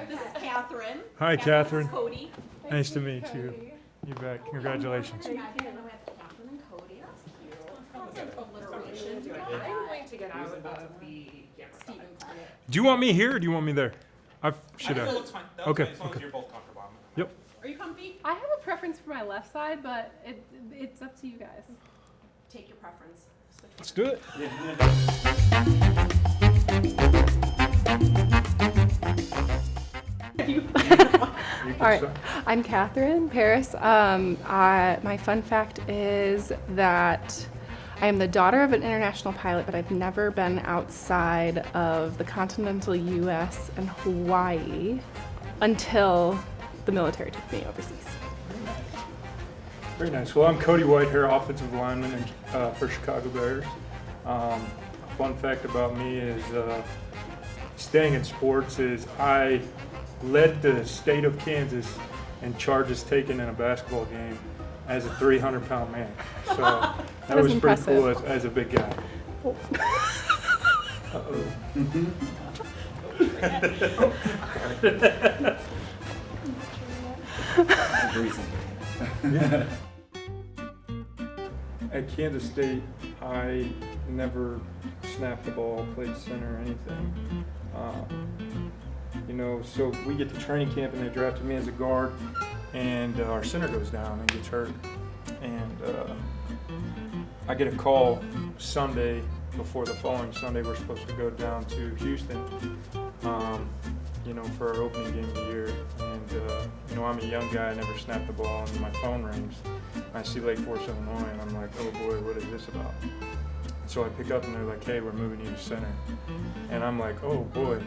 This is Catherine. Hi, Catherine. This is Cody. Nice to meet you. You bet. Congratulations. And then we have Catherine and Cody. That's cute. Constant alliteration. I'm going to get out of the Stephen Clement. Do you want me here or do you want me there? I should That have. looks fine. That Okay, looks fine, as long okay. as you're both comfortable. Yep. Are you comfy? I have a preference for my left side, but it's up to you guys. Take your preference. Let's do it. All right, I'm Catherine Paris. My fun fact is that I am the daughter of an international pilot, but I've never been outside of the continental U.S. and Hawaii until the military took me overseas. Very nice. Well, I'm Cody Whitehair, offensive lineman for Chicago Bears. A fun fact about me is staying in sports is I led the state of Kansas in charges taken in a basketball game as a 300-pound man. So that was pretty cool as a big guy. Oh. At Kansas State, I never snapped the ball, played center or anything. So we get to training camp and they drafted me as a guard, and our center goes down and gets hurt. And I get a call Sunday before the following Sunday we're supposed to go down to Houston, for our opening game of the year. And I'm a young guy, I never snapped the ball, and my phone rings. I see Lake Forest, Illinois, and I'm like, oh boy, what is this about? So I pick up and they're like, hey, we're moving you to center. And I'm like, oh boy,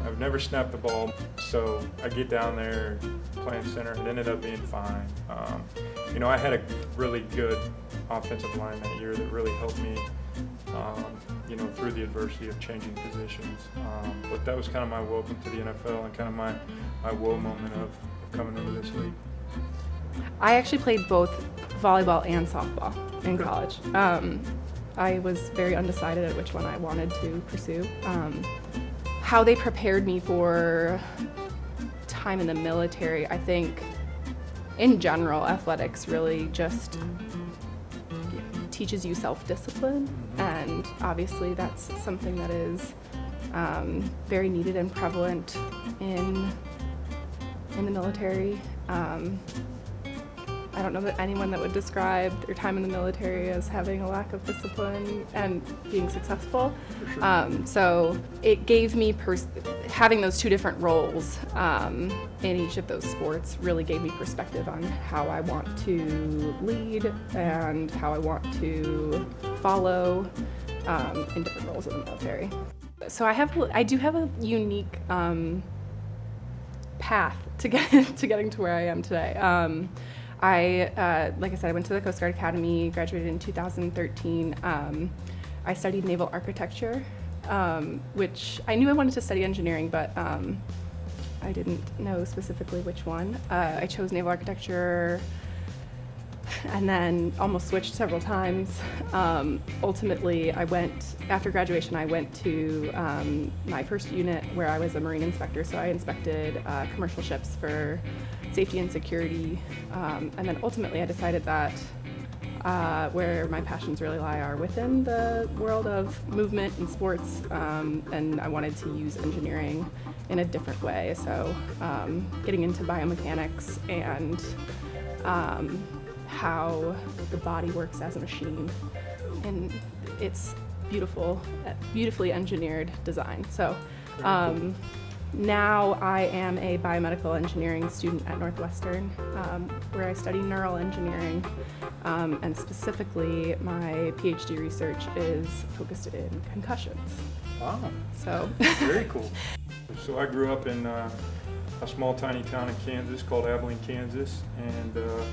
I've never snapped the ball. So I get down there playing center. It ended up being fine. I had a really good offensive line that year that really helped me, through the adversity of changing positions. But that was kind of my welcome to the NFL and kind of my whoa moment of coming into this league. I actually played both volleyball and softball in college. I was very undecided at which one I wanted to pursue. How they prepared me for time in the military, I think in general, athletics really just teaches you self-discipline, and obviously that's something that is very needed and prevalent in the military. I don't know that anyone that would describe their time in the military as having a lack of discipline and being successful. For sure. So it gave me, having those two different roles in each of those sports really gave me perspective on how I want to lead and how I want to follow in different roles in the military. So I do have a unique path to getting to where I am today. Like I said, I went to the Coast Guard Academy, graduated in 2013. I studied naval architecture, which I knew I wanted to study engineering, but I didn't know specifically which one. I chose naval architecture and then almost switched several times. Ultimately, after graduation, I went to my first unit where I was a marine inspector, so I inspected commercial ships for safety and security, and then ultimately I decided that where my passions really lie are within the world of movement and sports, and I wanted to use engineering in a different way, so getting into biomechanics and how the body works as a machine, and it's beautifully engineered design. So now I am a biomedical engineering student at Northwestern, where I study neural engineering, and specifically my PhD research is focused in concussions. Wow. So Very cool. So I grew up in a small, tiny town in Kansas called Abilene, Kansas, and a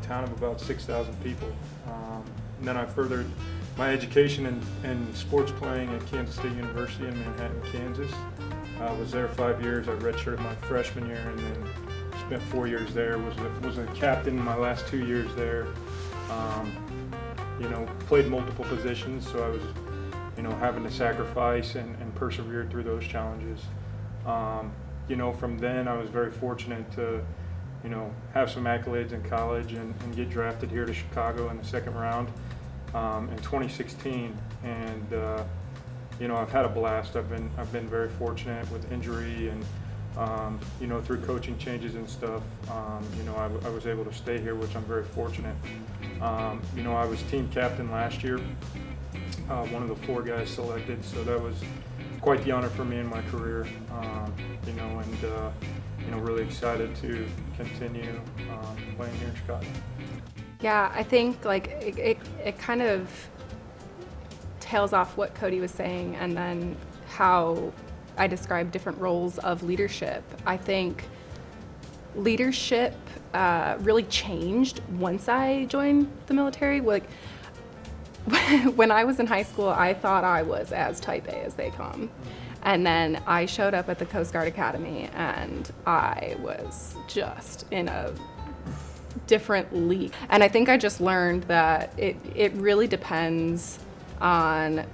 town of about 6,000 people. And then I furthered my education in sports playing at Kansas State University in Manhattan, Kansas. I was there 5 years. I redshirted my freshman year and then spent 4 years there. Was a captain my last 2 years there. Played multiple positions, so I was, having to sacrifice and persevere through those challenges. you know, from then I was very fortunate to, you know, have some accolades in college and get drafted here to Chicago in the second round in 2016. And you know, I've had a blast. I've been very fortunate with injury and you know, through coaching changes and stuff. You know, I was able to stay here, which I'm very fortunate. You know, I was team captain last year, one of the 4 guys selected, so that was quite the honor for me in my career. You know, and you know, really excited to continue playing here in Chicago. Yeah, I think like it kind of tails off what Cody was saying, and then how I describe different roles of leadership. I think leadership really changed once I joined the military. Like when I was in high school, I thought I was as type A as they come. And then I showed up at the Coast Guard Academy and I was just in a different league. And I think I just learned that it really depends on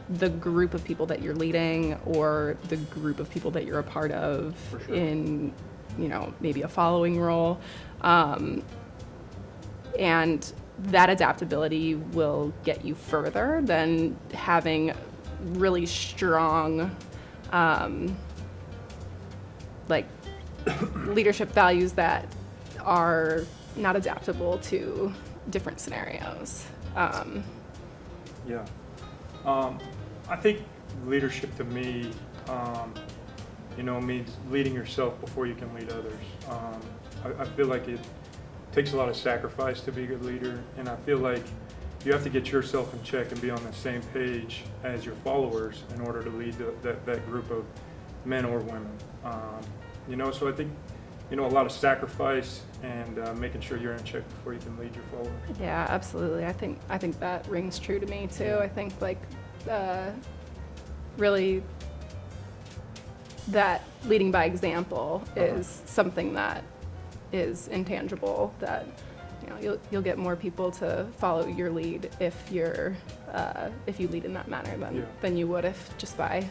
the group of people that you're leading or the group of people that you're a part of. For sure. In, you know, maybe a following role. And that adaptability will get you further than having really strong like leadership values that are not adaptable to different scenarios. Yeah. I think leadership to me, you know, means leading yourself before you can lead others. I feel like it takes a lot of sacrifice to be a good leader, and I feel like you have to get yourself in check and be on the same page as your followers in order to lead that group of men or women. You know, so I think, you know, a lot of sacrifice and making sure you're in check before you can lead your followers. Yeah, absolutely. I think that rings true to me too. I think like really that leading by example is something that is intangible, that you know you'll get more people to follow your lead if you lead in that manner than you would if just by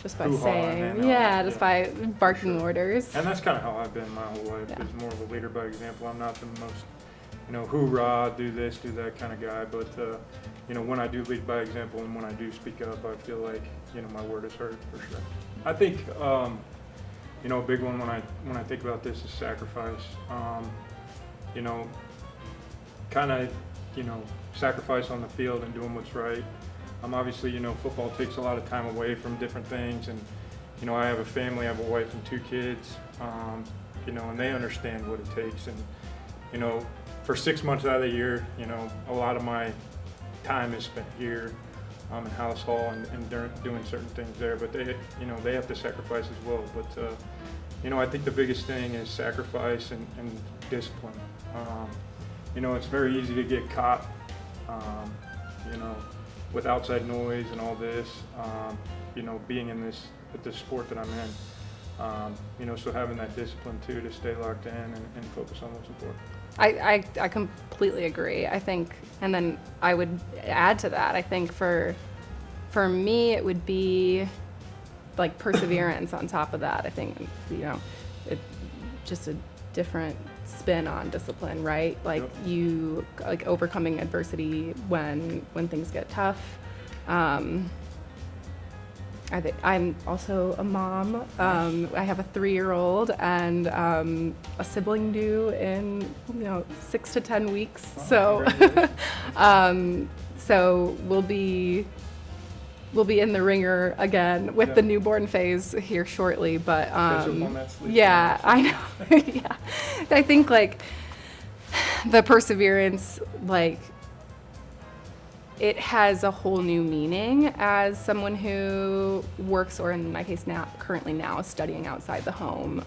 saying by barking orders. And that's kind of how I've been my whole life. Is more of a leader by example. I'm not the most, you know, hoorah, do this, do that kind of guy, but you know, when I do lead by example and when I do speak up, I feel like, you know, my word is heard for sure. I think you know, a big one when I think about this is sacrifice. You know, kind of, you know, sacrifice on the field and doing what's right. Obviously, you know, football takes a lot of time away from different things, and you know, I have a family, I have a wife and 2 kids, you know, and they understand what it takes. And you know, for 6 months out of the year, you know, a lot of my time is spent here in House Hall and doing certain things there, but they, you know, they have to sacrifice as well. But you know, I think the biggest thing is sacrifice and discipline. You know, it's very easy to get caught, you know, with outside noise and all this, you know, being in this sport that I'm in. You know, so having that discipline too to stay locked in and focus on what's important. I completely agree. I think, and then I would add to that, I think for me it would be like perseverance on top of that. I think, you know, it just a different spin on discipline, right? Like you like overcoming adversity when things get tough. I'm also a mom. I have a 3-year-old and a sibling due in, you know, 6 to 10 weeks. So so we'll be in the ringer again with the newborn phase here shortly. But yeah, I know. Yeah, I think like the perseverance, like it has a whole new meaning as someone who works, or in my case currently studying outside the home,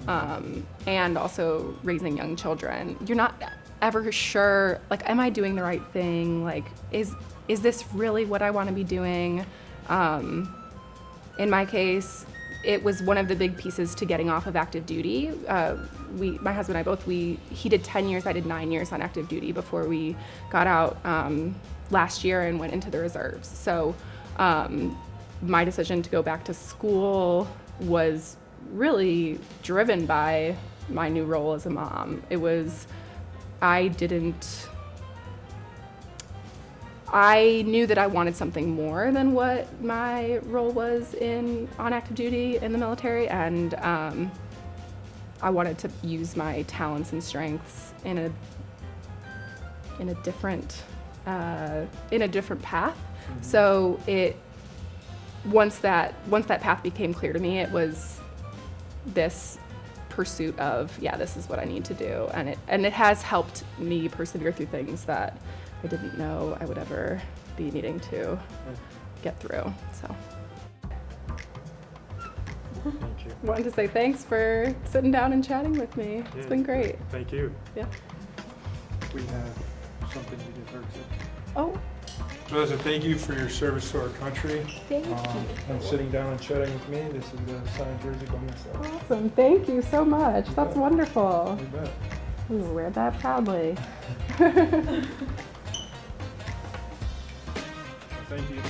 and also raising young children. You're not ever sure, like, am I doing the right thing? Like, is this really what I want to be doing? In my case, it was one of the big pieces to getting off of active duty. My husband and I both, he did 10 years, I did 9 years on active duty before we got out last year and went into the reserves. So my decision to go back to school was really driven by my new role as a mom. I knew that I wanted something more than what my role was on active duty in the military, and I wanted to use my talents and strengths in a different path. Mm-hmm. So once that path became clear to me, it was this pursuit of, this is what I need to do, and it has helped me persevere through things that I didn't know I would ever be needing to get through. So Thank you. wanted to say thanks for sitting down and chatting with me. It's been great. Thank you. Yeah. We have something you just heard. Oh, So as a thank you for your service to our country, thank you. and sitting down and chatting with me, this is the signed jersey by myself. Awesome. Thank you so much. You That's bet. wonderful. You bet. We will wear that proudly. Thank you.